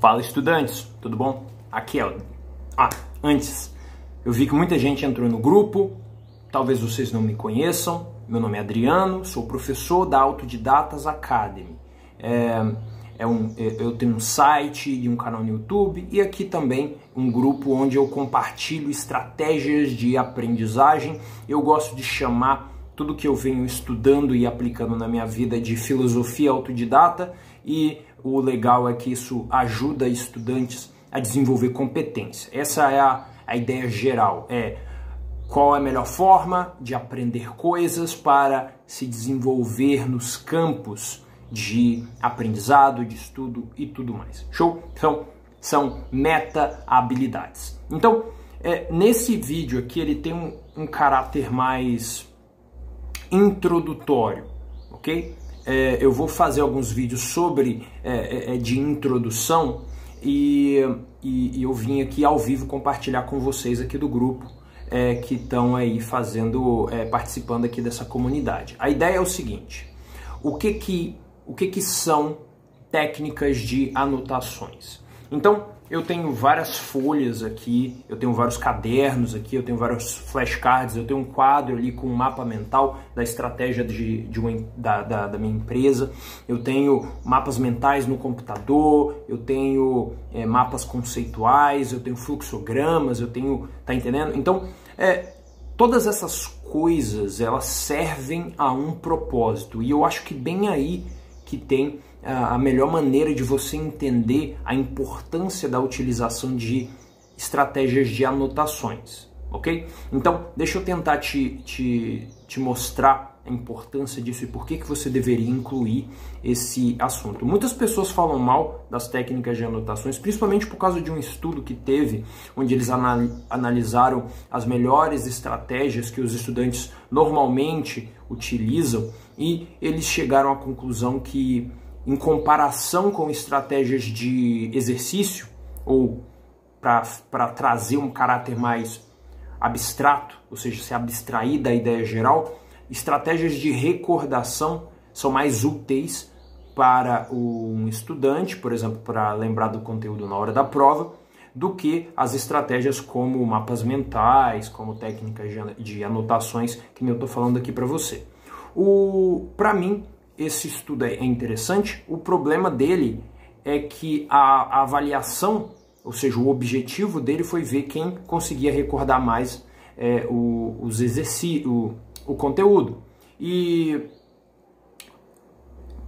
Fala, estudantes, tudo bom? Aqui é o... Antes, eu vi que muita gente entrou no grupo, talvez vocês não me conheçam. Meu nome é Adriano, sou professor da Autodidatas Academy. Eu tenho um site e um canal no YouTube e aqui também um grupo onde eu compartilho estratégias de aprendizagem. Eu gosto de chamar tudo que eu venho estudando e aplicando na minha vida de filosofia autodidata, e o legal é que isso ajuda estudantes a desenvolver competência. Essa é a ideia geral, qual é a melhor forma de aprender coisas para se desenvolver nos campos de aprendizado, de estudo e tudo mais. Show? Então, são meta-habilidades. Então, nesse vídeo aqui ele tem um caráter mais introdutório, ok? Eu vou fazer alguns vídeos sobre de introdução e eu vim aqui ao vivo compartilhar com vocês aqui do grupo que estão aí participando aqui dessa comunidade. A ideia é o seguinte: o que são técnicas de anotações? Então, eu tenho várias folhas aqui, eu tenho vários cadernos aqui, eu tenho vários flashcards, eu tenho um quadro ali com um mapa mental da estratégia da minha empresa, eu tenho mapas mentais no computador, eu tenho mapas conceituais, eu tenho fluxogramas, eu tenho... Tá entendendo? Então, todas essas coisas, elas servem a um propósito, e eu acho que bem aí que tem a melhor maneira de você entender a importância da utilização de estratégias de anotações, ok? Então, deixa eu tentar te mostrar a importância disso e por que você deveria incluir esse assunto. Muitas pessoas falam mal das técnicas de anotações, principalmente por causa de um estudo que teve, onde eles analisaram as melhores estratégias que os estudantes normalmente utilizam, e eles chegaram à conclusão que, em comparação com estratégias de exercício, ou para trazer um caráter mais abstrato, ou seja, se abstrair da ideia geral, estratégias de recordação são mais úteis para um estudante, por exemplo, para lembrar do conteúdo na hora da prova, do que as estratégias como mapas mentais, como técnicas de anotações, que eu estou falando aqui para você. Para mim, esse estudo é interessante. O problema dele é que a avaliação, ou seja, o objetivo dele foi ver quem conseguia recordar mais os exercícios, o conteúdo. E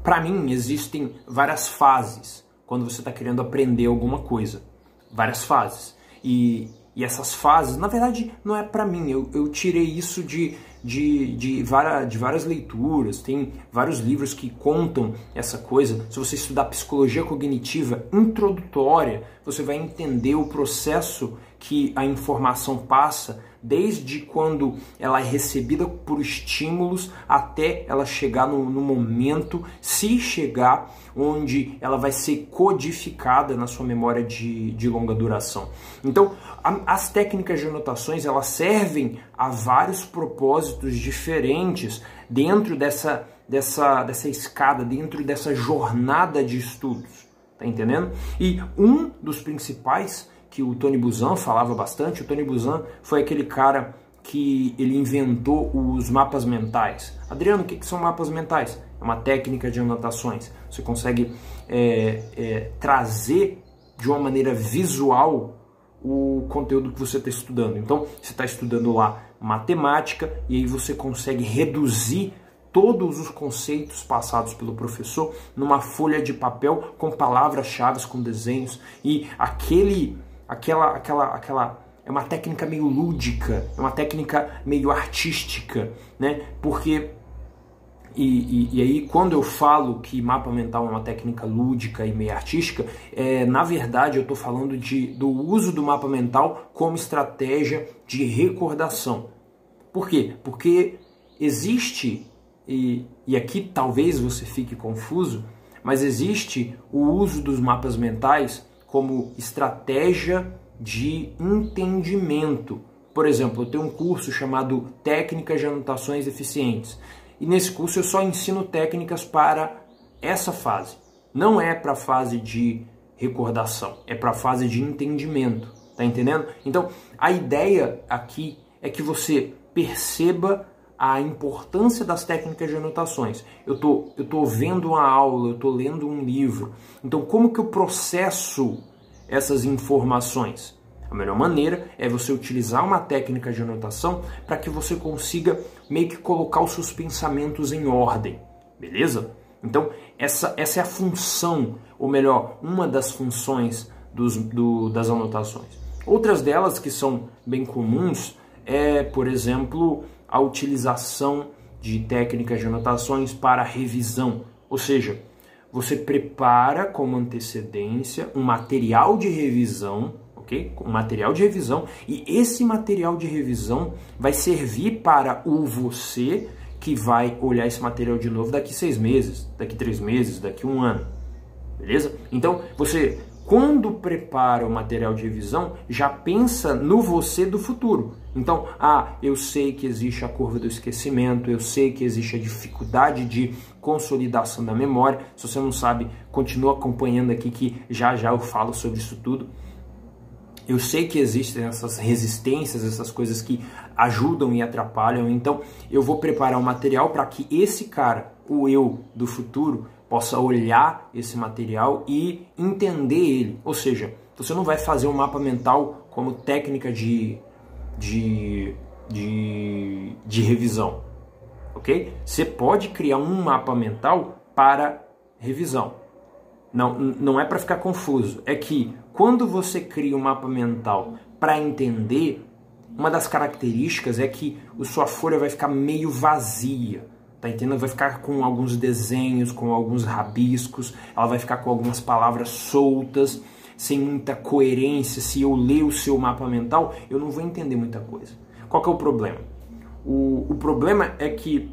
para mim existem várias fases quando você está querendo aprender alguma coisa. Várias fases. E essas fases, na verdade, não é para mim. Eu tirei isso de várias leituras. Tem vários livros que contam essa coisa. Se você estudar psicologia cognitiva introdutória, você vai entender o processo que a informação passa, desde quando ela é recebida por estímulos até ela chegar no momento, se chegar, onde ela vai ser codificada na sua memória de longa duração. Então, as técnicas de anotações, elas servem a vários propósitos diferentes dentro dessa escada, dentro dessa jornada de estudos. Tá entendendo? E um dos principais, que o Tony Buzan falava bastante, o Tony Buzan foi aquele cara que ele inventou os mapas mentais. Adriano, o que são mapas mentais? É uma técnica de anotações. Você consegue trazer de uma maneira visual o conteúdo que você está estudando. Então, você está estudando lá matemática e aí você consegue reduzir todos os conceitos passados pelo professor numa folha de papel com palavras-chave, com desenhos, e é uma técnica meio lúdica, é uma técnica meio artística, né? Porque e aí, quando eu falo que mapa mental é uma técnica lúdica e meio artística, na verdade eu estou falando do uso do mapa mental como estratégia de recordação. Por quê? Porque existe, e aqui talvez você fique confuso, mas existe o uso dos mapas mentais como estratégia de entendimento. Por exemplo, eu tenho um curso chamado Técnicas de Anotações Eficientes. E nesse curso eu só ensino técnicas para essa fase. Não é para a fase de recordação, é para a fase de entendimento, tá entendendo? Então, a ideia aqui é que você perceba a importância das técnicas de anotações. Eu tô vendo uma aula, eu tô lendo um livro. Então, como que eu processo essas informações? A melhor maneira é você utilizar uma técnica de anotação para que você consiga meio que colocar os seus pensamentos em ordem, beleza? Então, essa é a função, ou melhor, uma das funções das anotações. Outras delas que são bem comuns é, por exemplo, a utilização de técnicas de anotações para revisão. Ou seja, você prepara com antecedência um material de revisão, ok? Um material de revisão, e esse material de revisão vai servir para o você que vai olhar esse material de novo daqui 6 meses, daqui 3 meses, daqui 1 ano, beleza? Então, você, quando prepara o material de revisão, já pensa no você do futuro. Então, eu sei que existe a curva do esquecimento, eu sei que existe a dificuldade de consolidação da memória. Se você não sabe, continua acompanhando aqui que já eu falo sobre isso tudo. Eu sei que existem essas resistências, essas coisas que ajudam e atrapalham, então eu vou preparar um material para que esse cara, o eu do futuro, possa olhar esse material e entender ele. Ou seja, você não vai fazer um mapa mental como técnica de revisão, ok? Você pode criar um mapa mental para revisão. Não é para ficar confuso, é que quando você cria um mapa mental para entender, uma das características é que a sua folha vai ficar meio vazia, tá entendendo? Vai ficar com alguns desenhos, com alguns rabiscos, ela vai ficar com algumas palavras soltas, sem muita coerência. Se eu ler o seu mapa mental, eu não vou entender muita coisa. Qual que é o problema? O problema é que,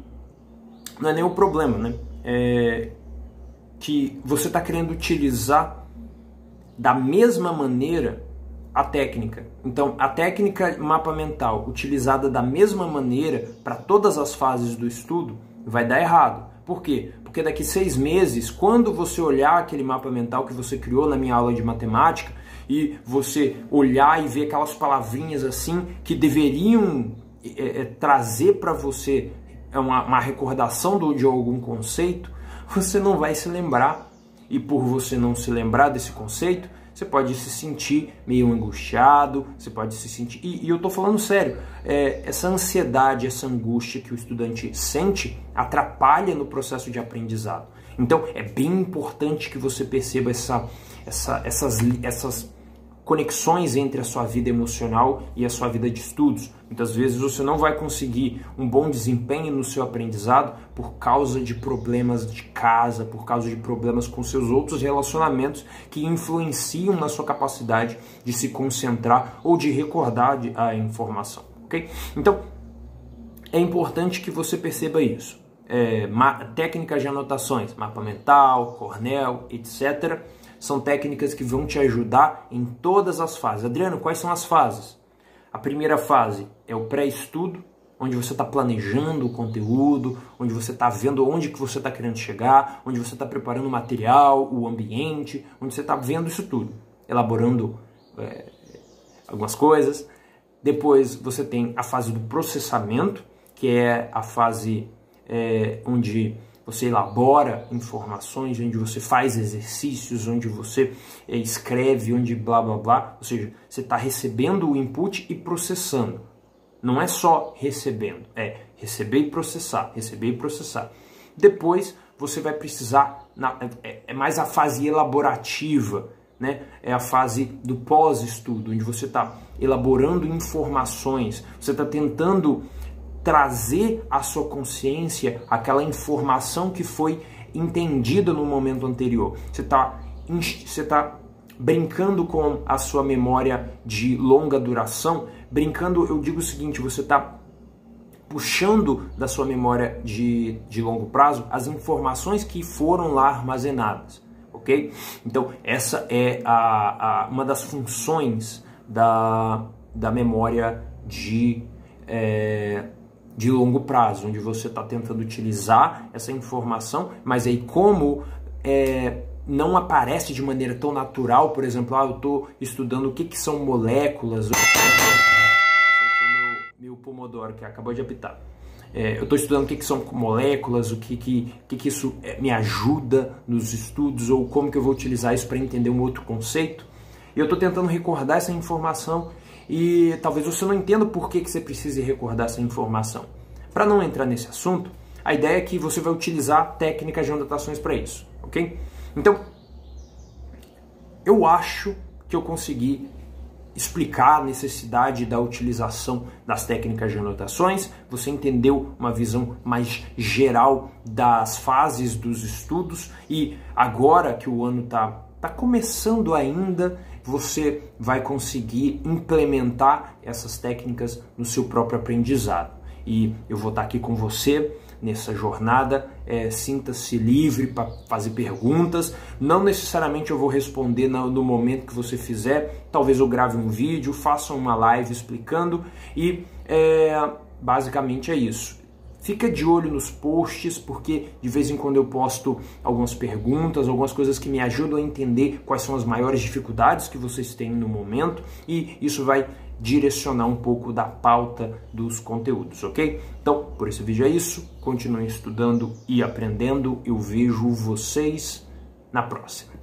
não é nem o problema, né? Que você está querendo utilizar da mesma maneira a técnica. Então, a técnica mapa mental utilizada da mesma maneira para todas as fases do estudo vai dar errado. Por quê? Porque daqui 6 meses, quando você olhar aquele mapa mental que você criou na minha aula de matemática e você olhar e ver aquelas palavrinhas assim que deveriam trazer para você uma recordação de algum conceito, você não vai se lembrar, e por você não se lembrar desse conceito, você pode se sentir meio angustiado, você pode se sentir... E eu estou falando sério, essa ansiedade, essa angústia que o estudante sente atrapalha no processo de aprendizado. Então, é bem importante que você perceba essas conexões entre a sua vida emocional e a sua vida de estudos. Muitas vezes você não vai conseguir um bom desempenho no seu aprendizado por causa de problemas de casa, por causa de problemas com seus outros relacionamentos que influenciam na sua capacidade de se concentrar ou de recordar a informação, ok? Então, é importante que você perceba isso. Técnicas de anotações, mapa mental, Cornell, etc., são técnicas que vão te ajudar em todas as fases. Adriano, quais são as fases? A primeira fase é o pré-estudo, onde você está planejando o conteúdo, onde você está vendo onde que você está querendo chegar, onde você está preparando o material, o ambiente, onde você está vendo isso tudo, elaborando algumas coisas. Depois você tem a fase do processamento, que é a fase onde você elabora informações, onde você faz exercícios, onde você escreve, onde blá blá blá. Ou seja, você está recebendo o input e processando. Não é só recebendo, é receber e processar, receber e processar. Depois você vai precisar, é mais a fase elaborativa, né? É a fase do pós-estudo, onde você está elaborando informações, você está tentando trazer à sua consciência aquela informação que foi entendida no momento anterior. Você está brincando com a sua memória de longa duração. Brincando, eu digo o seguinte, você está puxando da sua memória de longo prazo as informações que foram lá armazenadas, ok? Então, essa é uma das funções da memória de longo prazo, onde você está tentando utilizar essa informação, mas aí como não aparece de maneira tão natural. Por exemplo, eu estou estudando o que são moléculas. Esse foi meu Pomodoro que acabou de apitar. Eu estou estudando o que são moléculas, o que isso me ajuda nos estudos, ou como que eu vou utilizar isso para entender um outro conceito. E eu estou tentando recordar essa informação e talvez você não entenda por que você precise recordar essa informação. Para não entrar nesse assunto, a ideia é que você vai utilizar técnicas de anotações para isso, ok? Então, eu acho que eu consegui explicar a necessidade da utilização das técnicas de anotações. Você entendeu uma visão mais geral das fases dos estudos e agora que o ano tá começando ainda, você vai conseguir implementar essas técnicas no seu próprio aprendizado. E eu vou estar aqui com você nessa jornada. Sinta-se livre para fazer perguntas. Não necessariamente eu vou responder no momento que você fizer. Talvez eu grave um vídeo, faça uma live explicando e basicamente é isso. Fica de olho nos posts, porque de vez em quando eu posto algumas perguntas, algumas coisas que me ajudam a entender quais são as maiores dificuldades que vocês têm no momento, e isso vai direcionar um pouco da pauta dos conteúdos, ok? Então, por esse vídeo é isso. Continuem estudando e aprendendo. Eu vejo vocês na próxima.